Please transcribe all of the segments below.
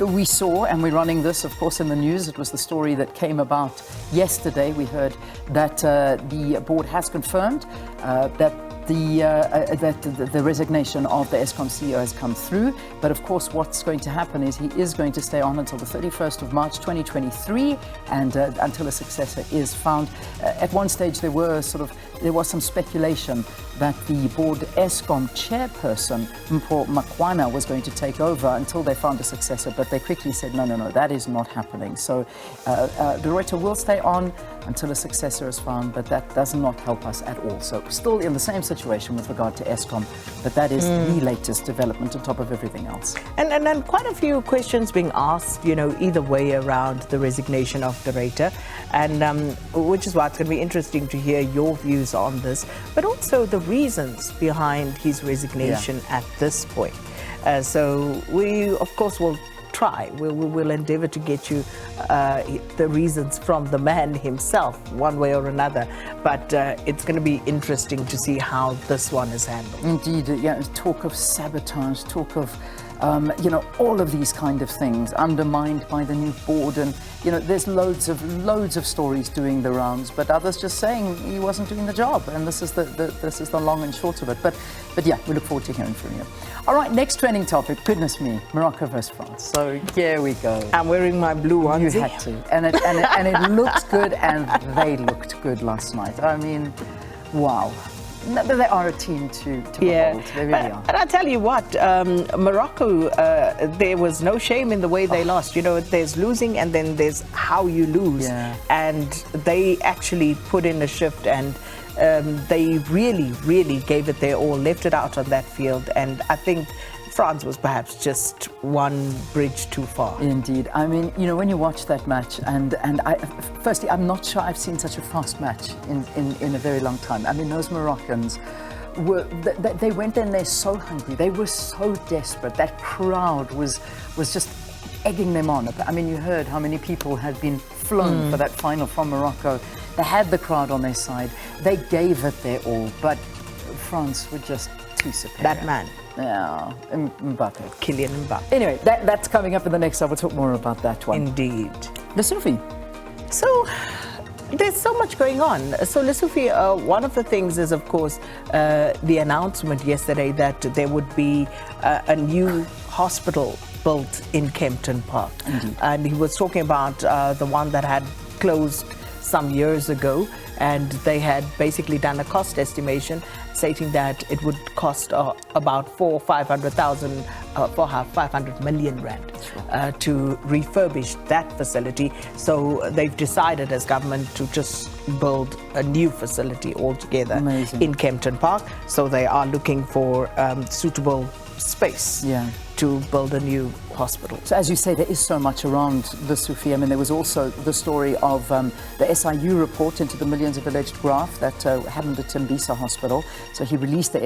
We saw, and we're running this, of course, in the news. It was the story that came about yesterday. We heard that the board has confirmed that the resignation of the Eskom CEO has come through. But of course, what's going to happen is he is going to stay on until the 31st of March 2023, and until a successor is found. At one stage, there was some speculation that the board Eskom chairperson, Mpho Makwana, was going to take over until they found a successor. But they quickly said, no, that is not happening. So the director will stay on until a successor is found, but that does not help us at all. So still in the same situation with regard to Eskom, but that is the latest development on top of everything else. And quite a few questions being asked, either way around the resignation of the director, and which is why it's going to be interesting to hear your views on this, but also the reasons behind his resignation at this point. So we, of course, will try. We'll endeavour to get you the reasons from the man himself, one way or another. But it's going to be interesting to see how this one is handled. Indeed, talk of sabotage, talk of all of these kind of things undermined by the new board, and there's loads of stories doing the rounds, but others just saying he wasn't doing the job, and this is the long and short of it. But yeah, we look forward to hearing from you. All right, next trending topic. Goodness me, Morocco versus France. So here we go. I'm wearing my blue onesie. You had to, and it looked good, and they looked good last night. I mean, wow. They are a team to behold. They really are. And I tell you what, Morocco, there was no shame in the way they lost. There's losing, and then there's how you lose. Yeah. And they actually put in a shift, and they really, really gave it their all, left it out on that field. And I think France was perhaps just one bridge too far. Indeed. I mean, when you watch that match, and firstly, I'm not sure I've seen such a fast match in a very long time. I mean, those Moroccans they went in there so hungry. They were so desperate. That crowd was just egging them on. I mean, you heard how many people had been flown for that final from Morocco. They had the crowd on their side. They gave it their all, but France were just too superior. That man. Yeah, Mbappe. Kylian Mbappe. Anyway, that's coming up in the next hour. We'll talk more about that one. Indeed. Lesotho. So there's so much going on. So Lesotho, one of the things is, of course, the announcement yesterday that there would be a new hospital built in Kempton Park. Indeed. And he was talking about the one that had closed some years ago, and they had basically done a cost estimation stating that it would cost about 500 million rand to refurbish that facility. So they've decided as government to just build a new facility altogether. Amazing. In Kempton Park. So they are looking for suitable space to build a new hospital. So as you say, there is so much around the Sufi. I mean, there was also the story of the SIU report into the millions of alleged graft that happened at Tembisa Hospital. So he released the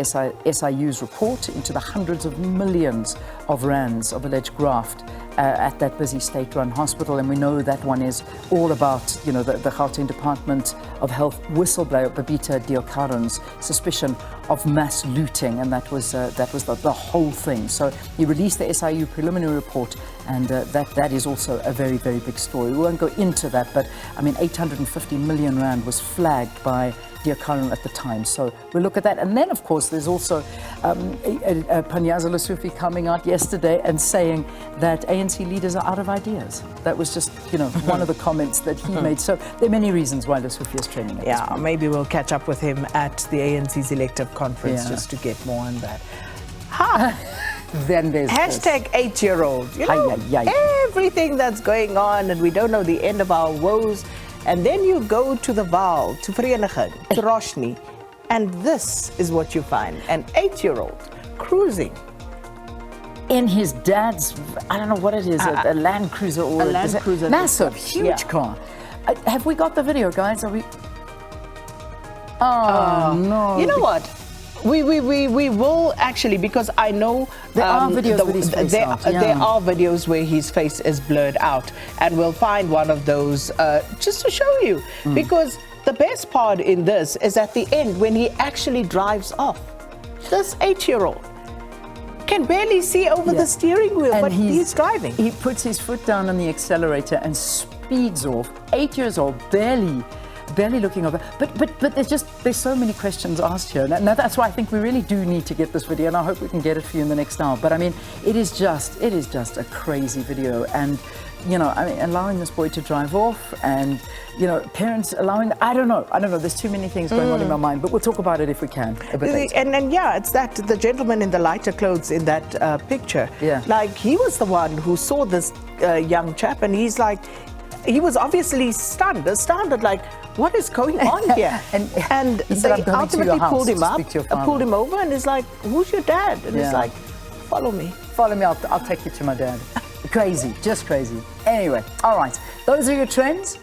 SIU's report into the hundreds of millions of rands of alleged graft at that busy state-run hospital. And we know that one is all about, the Gauteng Department of Health whistleblower Babita Deokaran's suspicion of mass looting, and that was the whole thing. So he released the SIU preliminary report, and that is also a very, very big story. We won't go into that, but I mean, 850 million rand was flagged by Deokaran at the time. So we'll look at that. And then, of course, there's also Panyaza Lesufi coming out yesterday and saying that ANC leaders are out of ideas. That was just, one of the comments that he made. So there are many reasons why Lesufi is trending at this point. Maybe we'll catch up with him at the ANC's elective conference just to get more on that. Then there's hashtag 8-year-old. Everything that's going on, and we don't know the end of our woes. And then you go to the Vaal, to Vereniging, to Roshni, and this is what you find. An 8-year-old cruising. In his dad's, I don't know what it is, a Land Cruiser or a Land Cruiser. Massive, huge car. Have we got the video, guys? Are we? Oh, no. You know what? We will actually, because I know there are videos with his face out. There are videos where his face is blurred out, and we'll find one of those just to show you. Because the best part in this is at the end when he actually drives off. This 8-year-old. can barely see over the steering wheel, And but he's driving. He puts his foot down on the accelerator and speeds off. 8 years old, barely looking over. But there's so many questions asked here. Now that's why I think we really do need to get this video, and I hope we can get it for you in the next hour. But I mean, it is just a crazy video, and allowing this boy to drive off, and parents allowing. I don't know. There's too many things going on in my mind, but we'll talk about it if we can a bit later. And yeah, it's that the gentleman in the lighter clothes in that picture. Yeah. Like, he was the one who saw this young chap, and he's like, he was obviously astounded, like, what is going on here? and he said, they ultimately pulled him up, pulled him over, and is like, who's your dad? And he's like, follow me. Follow me, I'll take you to my dad. Crazy, just crazy. Anyway, all right, those are your trends.